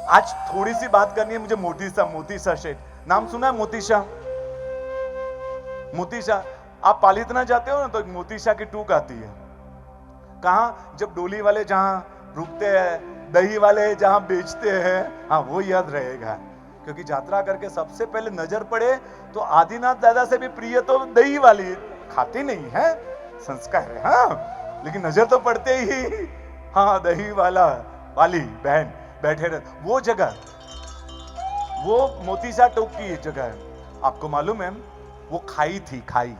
आज थोड़ी सी बात करनी है मुझे मोती शाह सेठ। नाम सुना है मोती शाह? मोती शाह आप पालितना जाते हो ना तो मोती शाह की टूक आती है। कहां? जब डोली वाले जहां रुकते हैं, दही वाले जहां बेचते हैं, हाँ वो याद रहेगा। क्योंकि यात्रा करके सबसे पहले नजर पड़े तो आदिनाथ दादा से भी प्रिय तो दही वाली, खाते नहीं है, संस्कार है हाँ, लेकिन नजर तो पड़ते ही, हाँ दही वाली बहन बैठे रहे वो जगह, वो मोती शाह टोक की जगह है। आपको मालूम है वो खाई थी, खाई।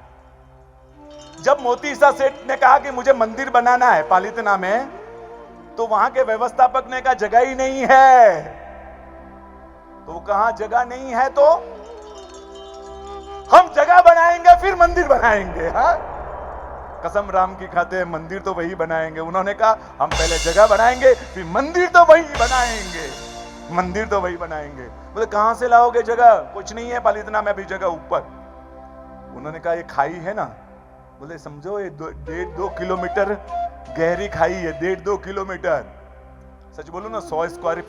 जब मोती शाह सेठ ने कहा कि मुझे मंदिर बनाना है पालितना में, तो वहां के व्यवस्थापक ने कहा जगह ही नहीं है। तो कहा जगह नहीं है तो हम जगह बनाएंगे फिर मंदिर बनाएंगे। हाँ कसम राम की खाते हैं, मंदिर तो वही बनाएंगे। उन्होंने कहा हम पहले जगह बनाएंगे फिर मंदिर तो वही बनाएंगे, मंदिर तो वही बनाएंगे। बोले कहां से लाओगे जगह? कुछ नहीं है पालितना में अभी जगह ऊपर। उन्होंने कहा ये खाई है ना, बोले समझो ये 1.5-2 किलोमीटर गहरी खाई है, 1.5-2 किलोमीटर। सच बोलो ना 100 स्क्वायर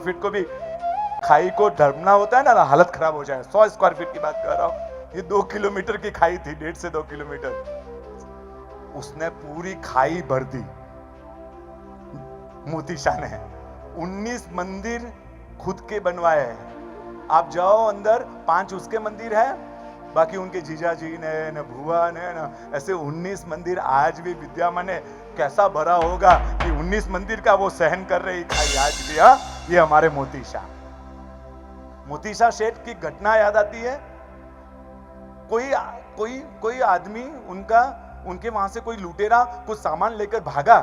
फीट को भी खाई को ढरना होता है ना, हालत खराब हो जाए। 100 स्क्वायर फीट की बात कर रहा हूं, ये 2 किलोमीटर की खाई थी, 1.5 से 2 किलोमीटर। उसने पूरी खाई भर दी मोती शाह ने। 19 मंदिर खुद के बनवाए हैं। आप जाओ अंदर, 5 उसके मंदिर है, बाकी उनके जीजा जी ने न भुआ ने न ऐसे 19 मंदिर आज भी विद्यमान है। कैसा भरा होगा कि 19 मंदिर का वो सहन कर रही खाई आज भी। हाँ ये हमारे मोती शाह सेठ की घटना याद आती है। कोई आदमी उनके वहां से कोई लुटेरा कुछ सामान लेकर भागा।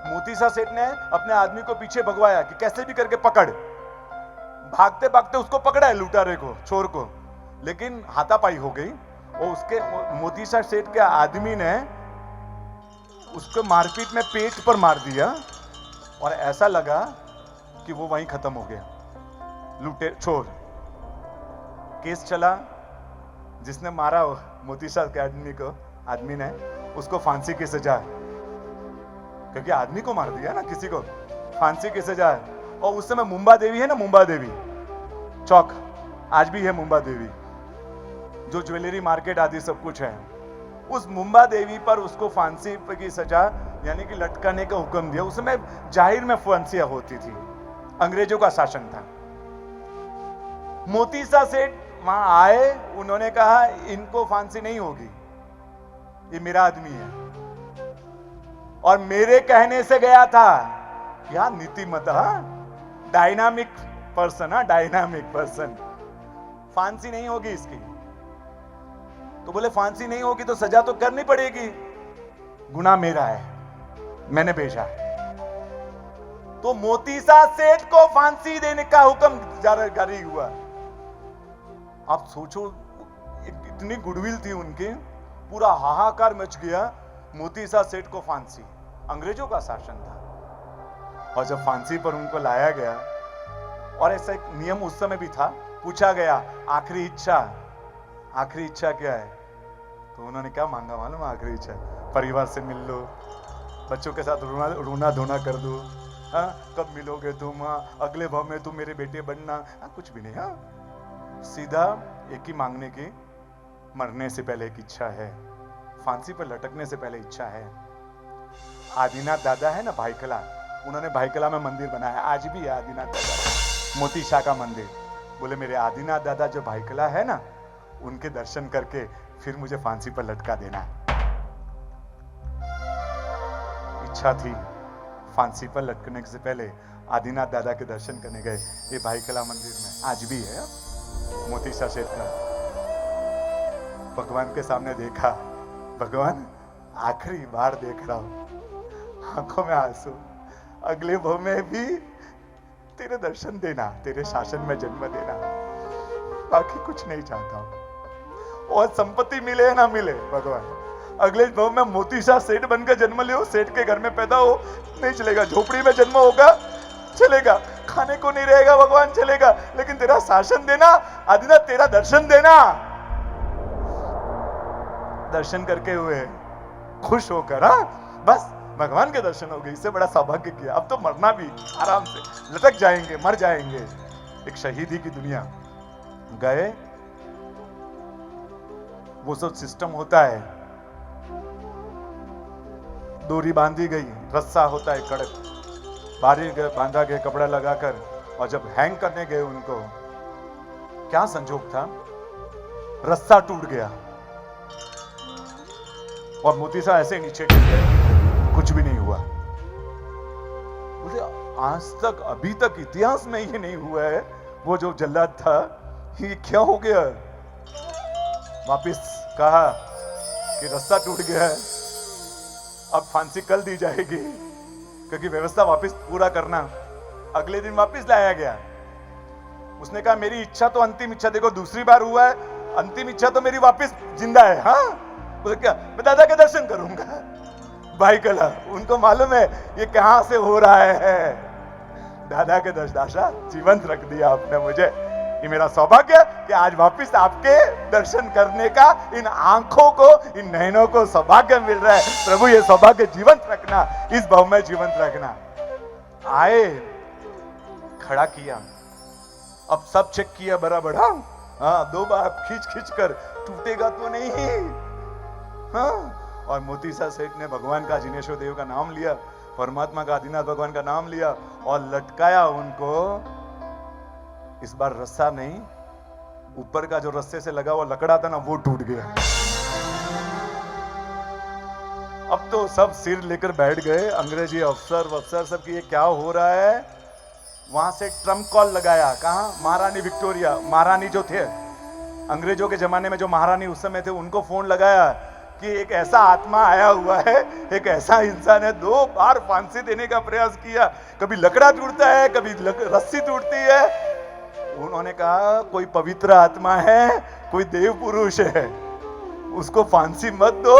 मोती शाह सेठ ने अपने आदमी को पीछे भगवाया कि कैसे भी करके पकड़। भागते भागते उसको पकड़ा है, लुटारे को, चोर को, लेकिन हाथापाई हो गई। और उसके मोती शाह सेठ के आदमी ने उसको मारपीट में पेट पर मार दिया और ऐसा लगा कि वो वहीं खत्म हो गया। चोर केस चला, जिसने मारा मोती शाह के आदमी ने उसको फांसी की सजा, क्योंकि आदमी को मार दिया ना, किसी को फांसी की सजा। और उस समय मुंबा देवी है ना, मुंबा देवी चौक आज भी है, मुंबा देवी जो ज्वेलरी मार्केट आदि सब कुछ है, उस मुंबा देवी पर उसको फांसी की सजा यानी कि लटकाने का हुक्म दिया। उस समय जाहिर में फांसियां होती थी, अंग्रेजों का शासन था। मोती शाह सेठ वहां आए, उन्होंने कहा इनको फांसी नहीं होगी, ये मेरा आदमी है और मेरे कहने से गया था। क्या नीतिमत्ता, डायनामिक पर्सन, डायनामिक पर्सन। फांसी नहीं होगी इसकी। तो बोले फांसी नहीं होगी तो सजा तो करनी पड़ेगी, गुनाह मेरा है, मैंने भेजा। तो मोती शाह सेठ को फांसी देने का हुक्म जारी हुआ। आप सोचो इतनी गुडविल थी उनकी, पूरा हाहाकार मच गया। मोती शाह सेठ को फांसी, अंग्रेजों का शासन था। और जब फांसी पर उनको लाया गया, और ऐसा एक नियम उस समय भी था, पूछा गया आखिरी इच्छा क्या है? तो उन्होंने क्या मांगा मालूम? आखिरी इच्छा परिवार से मिल लो, बच्चों के साथ रोना धोना कर दो। हाँ कब मिलोगे तुम? अगले भाव में तुम मेरे बेटे बनना। हाँ कुछ भी नहीं, हाँ सीधा एक ही मांगने की, मरने से पहले एक इच्छा है, फांसी पर लटकने से पहले इच्छा है। आदिनाथ दादा है ना भाईकला, उन्होंने भाईकला में मंदिर बनाया, आज भी है आदिनाथ दादा, मोती शाह का मंदिर। बोले मेरे आदिनाथ दादा जो भाईकला है ना, उनके दर्शन करके फिर मुझे फांसी पर लटका देना। इच्छा थी, फांसी पर लटकने से पहले आदिनाथ दादा के दर्शन करने गए, ये भाईकला मंदिर में आज भी है। मोती शाह सेठ ने भगवान के सामने देखा, भगवान आखिरी बार देख रहा हूं, आंखों में आंसू, अगले भव में भी तेरे दर्शन देना, तेरे शासन में जन्म देना, बाकी कुछ नहीं चाहता हूं। और संपत्ति मिले ना मिले भगवान, अगले भव में मोती शाह सेठ बनकर जन्म ले, सेठ के घर में पैदा हो, नहीं चलेगा, झोपड़ी में जन्म होगा चलेगा, खाने को नहीं रहेगा भगवान चलेगा, लेकिन तेरा शासन देना, आदिनाथ तेरा दर्शन देना। दर्शन करके हुए खुश होकर, हाँ बस भगवान के दर्शन हो गए, इससे बड़ा सौभाग्य किया। अब तो मरना भी आराम से, लटक जाएंगे, मर जाएंगे। एक शहीदी की दुनिया। गए, वो सब सिस्टम होता है, डोरी बांधी गई, रस्सा होता है कड़क, बांधा गया कपड़ा लगाकर, और जब हैंग करने गए उनको, क्या संजोग था, रस्सा टूट गया और मोती साहब ऐसे नीचे गिर गए, कुछ भी नहीं हुआ। बोले आज तक, अभी तक इतिहास में ये नहीं हुआ है, वो जो जल्लाद था, ये क्या हो गया। वापिस कहा कि रस्सा टूट गया है, अब फांसी कल दी जाएगी, क्योंकि व्यवस्था वापस पूरा करना। अगले दिन वापस लाया गया। उसने कहा मेरी इच्छा तो अंतिम इच्छा, देखो दूसरी बार हुआ है, अंतिम इच्छा तो मेरी वापस जिंदा है। हाँ, बोले क्या, मैं दादा के दर्शन करूंगा। भाई कला, उनको मालूम है ये कहां से हो रहा है। दादा के दर्शन, दादा जीवंत रख दिया आपने मुझे, ये मेरा सौभाग्य कि आज वापस आपके दर्शन करने का इन आंखों को, इन नयनों को सौभाग्य मिल रहा है। प्रभु ये सौभाग्य जीवंत रखना, इस भाव में जीवंत रखना। आए, खड़ा किया, अब सब चेक किया बराबर। हाँ, 2 बार खींच खींच कर, टूटेगा तो नहीं। हाँ, और मोती साहब सेठ ने भगवान का, जिनेश्वर देव का नाम लिया, परमात्मा का, आदिनाथ भगवान का नाम लिया और लटकाया उनको। इस बार रस्सा नहीं, ऊपर का जो रस्से से लगा हुआ लकड़ा था ना, वो टूट गया। अब तो सब सिर लेकर बैठ गए, अंग्रेजी अफसर सब कि ये क्या हो रहा है। वहां से ट्रम्प कॉल लगाया, कहा, महारानी विक्टोरिया, महारानी जो थे अंग्रेजों के जमाने में, जो महारानी उस समय थे, उनको फोन लगाया कि एक ऐसा आत्मा आया हुआ है, एक ऐसा इंसान है, 2 बार फांसी देने का प्रयास किया, कभी लकड़ा टूटता है, कभी रस्सी टूटती है। उन्होंने कहा कोई पवित्र आत्मा है, कोई देव पुरुष है, उसको फांसी मत दो,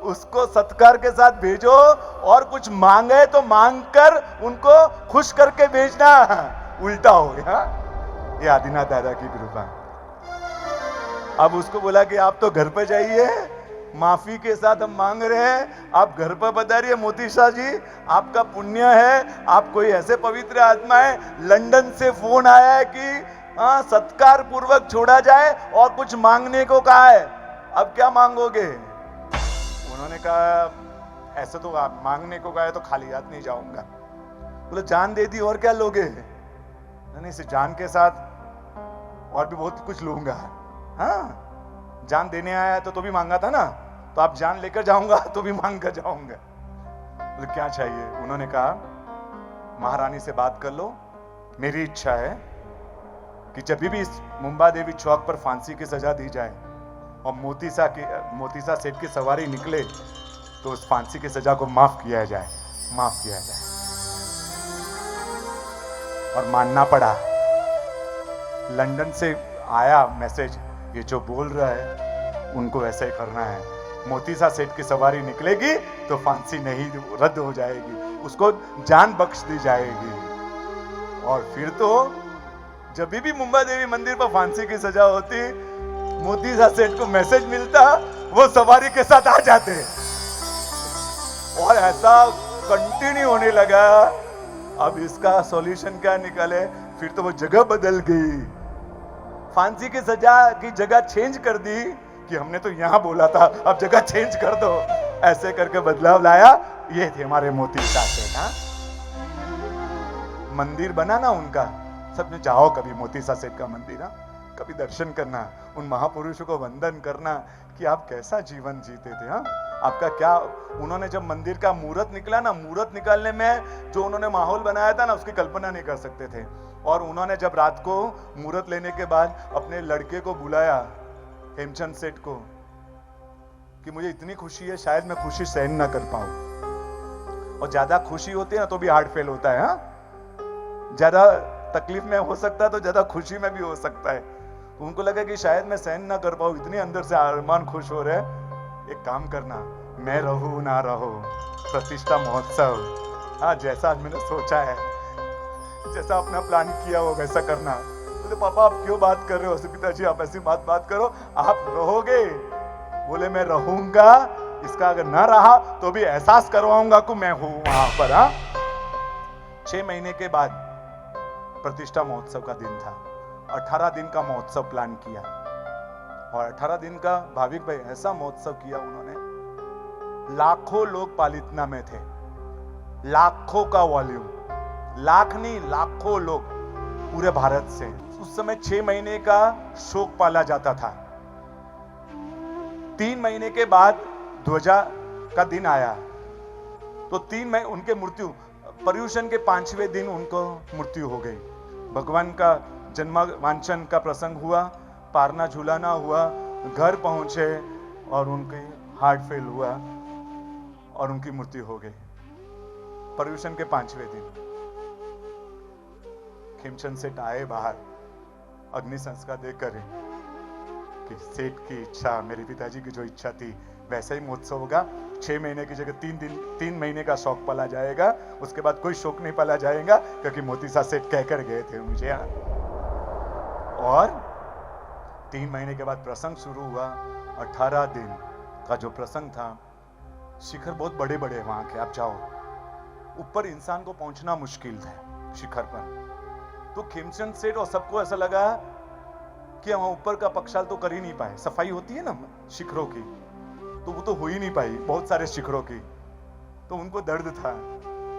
उसको सत्कार के साथ भेजो, और कुछ मांगे तो मांग कर उनको खुश करके भेजना, उल्टा हो गया। ये आदिनाथ दादा की कृपा। अब उसको बोला कि आप तो घर पे जाइए, माफी के साथ हम मांग रहे हैं, आप घर पर पधारिए। मोती शाह जी, आपका पुण्य है, आप कोई ऐसे पवित्र आत्मा है। लंदन से फोन आया है कि सत्कार पूर्वक छोड़ा जाए और कुछ मांगने को कहा है, अब क्या मांगोगे। उन्होंने कहा ऐसे तो आप मांगने को गए तो खाली हाथ नहीं जाऊंगा। बोले जान दे दी और क्या लोगे। नहीं, सिर्फ जान के साथ और भी बहुत कुछ लूंगा। हाँ, जान देने आया तो भी मांगा था ना, तो आप जान लेकर जाऊंगा तो भी मांग कर जाऊंगा। बोले क्या चाहिए। उन्होंने कहा महारानी से बात कर लो, मेरी इच्छा है कि जब भी इस मुंबा देवी चौक पर फांसी की सजा दी जाए और मोती साहब सेठ की सवारी निकले, तो उस फांसी की सजा को माफ किया जाए, माफ किया जाए। और मानना पड़ा। लंदन से आया मैसेज, ये जो बोल रहा है उनको ऐसा ही करना है। मोती साहब सेठ की सवारी निकलेगी तो फांसी नहीं रद्द हो जाएगी, उसको जान बख्श दी जाएगी। और फिर तो जब भी मुंबा देवी मंदिर पर फांसी की सजा होती, मोती साहब सेठ को मैसेज मिलता, वो सवारी के साथ आ जाते, और ऐसा कंटिन्यू होने लगा। अब इसका सॉल्यूशन क्या निकाले, फिर तो वो जगह बदल गई, फांसी की सजा की जगह चेंज कर दी कि हमने तो यहां बोला था, अब जगह चेंज कर दो। ऐसे करके बदलाव लाया। ये थे हमारे मोती साहब सेठ। मंदिर बना ना उनका, सबने जाओ कभी मोती साहब सेठ का मंदिर, कभी दर्शन करना, उन महापुरुषों को वंदन करना कि आप कैसा जीवन जीते थे। हाँ, आपका क्या, उन्होंने जब मंदिर का मुहूर्त निकला ना, मुहूर्त निकालने में जो उन्होंने माहौल बनाया था ना, उसकी कल्पना नहीं कर सकते थे। और उन्होंने जब रात को मुहूर्त लेने के बाद अपने लड़के को बुलाया, हेमचंद सेठ को, कि मुझे इतनी खुशी है, शायद मैं खुशी सहन ना कर पाऊं। और ज्यादा खुशी होती है ना तो भी हार्ट फेल होता है। हाँ, ज्यादा तकलीफ में हो सकता है तो ज्यादा खुशी में भी हो सकता है। तो उनको लगा कि शायद मैं सहन ना कर पाऊं, इतने अंदर से अरमान खुश हो रहे। एक काम करना, मैं रहूं ना रहो, प्रतिष्ठा महोत्सव, हाँ जैसा आज मैंने सोचा है, जैसा अपना प्लान किया हो वैसा करना। बोले पापा आप क्यों बात कर रहे हो, पिताजी आप ऐसी बात करो, आप रहोगे। बोले मैं रहूंगा इसका अगर ना रहा तो भी एहसास करवाऊंगा कि मैं हूं वहां पर। 6 महीने के बाद प्रतिष्ठा महोत्सव का दिन था। 18 दिन का महोत्सव प्लान किया और 18 दिन का भाविक भाई ऐसा महोत्सव किया उन्होंने। लाखों लोग पालितना में थे, लाखों का वॉल्यूम, लाख नहीं लाखों लोग पूरे भारत से। उस समय 6 महीने का शोक पाला जाता था। 3 महीने के बाद ध्वजा का दिन आया तो 3 महीने उनके मृत्यु, पर्यूषण के 5वें दिन उनको मृत्यु हो गई। भगवान का जन्म वांचन का प्रसंग हुआ, पारना झूलाना हुआ, घर पहुंचे और उनके हार्ट फेल हुआ और उनकी मृत्यु हो गई पर्यूषण के 5वें दिन। खेमचंद सेठ आए बाहर अग्नि संस्कार देकर कि सेठ की इच्छा, मेरे पिताजी की जो इच्छा थी वैसा ही महोत्सव होगा। 6 महीने की जगह 3 महीने का शौक पाला जाएगा, उसके बाद कोई शौक नहीं पाला जाएगा, क्योंकि मोती सा सेठ कहकर गए थे मुझे। और 3 महीने के बाद प्रसंग शुरू हुआ। 18 दिन का जो प्रसंग था, शिखर बहुत बड़े बड़े वहां के, आप जाओ ऊपर इंसान को पहुंचना मुश्किल था शिखर पर। तो खेमचंद सेठ और सबको ऐसा लगा कि वहां ऊपर का पक्षाल तो कर ही नहीं पाए। सफाई होती है ना शिखरों की, तो वो तो हो ही नहीं पाई बहुत सारे शिखरों की। तो उनको दर्द था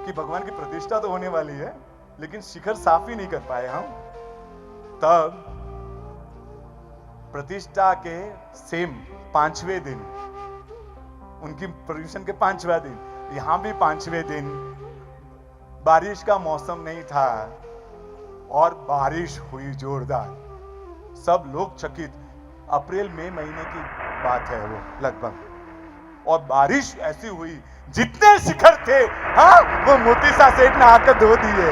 कि भगवान की प्रतिष्ठा तो होने वाली है लेकिन शिखर साफ ही नहीं कर पाए हम। तब प्रतिष्ठा के सेम 5वें दिन, उनकी पर्यूषण के 5वां दिन, यहां भी 5वें दिन बारिश का मौसम नहीं था और बारिश हुई जोरदार। सब लोग चकित। अप्रैल मई महीने की बात है वो लगभग, और बारिश ऐसी हुई जितने शिखर थे वो मोती सा सेठ ने आकर धो दिए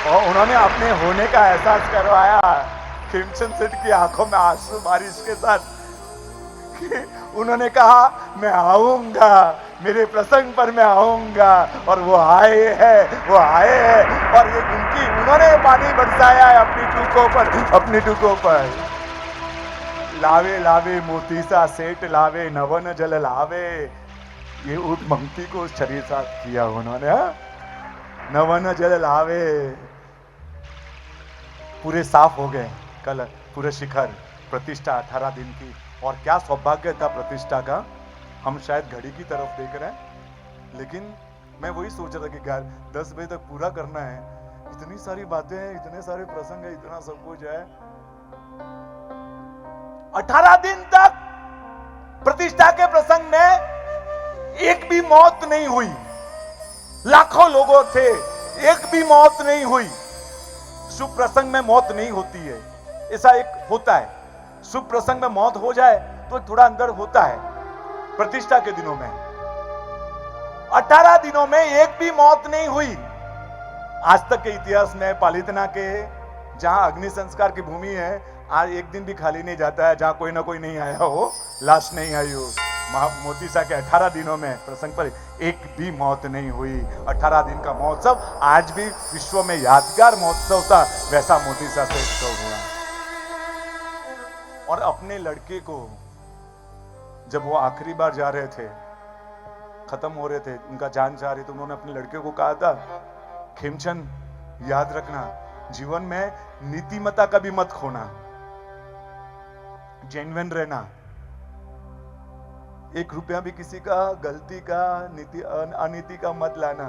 और उन्होंने अपने होने का एहसास करवाया। खेमचंद सेठ की आंखों में आंसू बारिश के साथ। उन्होंने कहा मैं आऊंगा, मेरे प्रसंग पर मैं आऊंगा, और वो आए हैं, वो आए हैं और ये उन्होंने पानी बरसाया है अपनी टूकों पर। लावे लावे मोती सा सेठ लावे, नवन जल लावे। ये उठ पंक्ति को शरीर साथ किया उन्होंने। नवन जल लावे, पूरे साफ हो गए कल पूरे शिखर। प्रतिष्ठा 18 दिन की, और क्या सौभाग्य था प्रतिष्ठा का। हम शायद घड़ी की तरफ देख रहे हैं, लेकिन मैं वही सोच रहा था कि यार 10 बजे तक पूरा करना है। इतनी सारी बातें हैं, इतने सारे प्रसंग है, इतना सब कुछ है। 18 दिन तक प्रतिष्ठा के प्रसंग में एक भी मौत नहीं हुई। लाखों लोगों थे, एक भी मौत नहीं हुई। शुभ प्रसंग में मौत नहीं होती है, ऐसा एक होता है। शुभ प्रसंग में मौत हो जाए तो थोड़ा अंदर होता है। प्रतिष्ठा के दिनों में 18 दिनों में एक भी मौत नहीं हुई। आज तक के इतिहास में पालितना के जहां अग्नि संस्कार की भूमि है, आज एक दिन भी खाली नहीं जाता है जहां कोई ना कोई नहीं आया हो, लाश नहीं आई हो। मोती सा के 18 दिनों में प्रसंग पर एक भी मौत नहीं हुई। 18 दिन का महोत्सव आज भी विश्व में यादगार महोत्सव था, वैसा मोती सा से उत्सव हुआ। और अपने लड़के को जब वो आखिरी बार जा रहे थे, खत्म हो रहे थे, उनका जान जा रही, तो उन्होंने अपने लड़के को कहा था, खेमचंद याद रखना, जीवन में नीतिमत्ता का भी मत खोना, जेन्युइन रहना। 1 रुपया भी किसी का गलती का, नीति अनीति का मत लाना।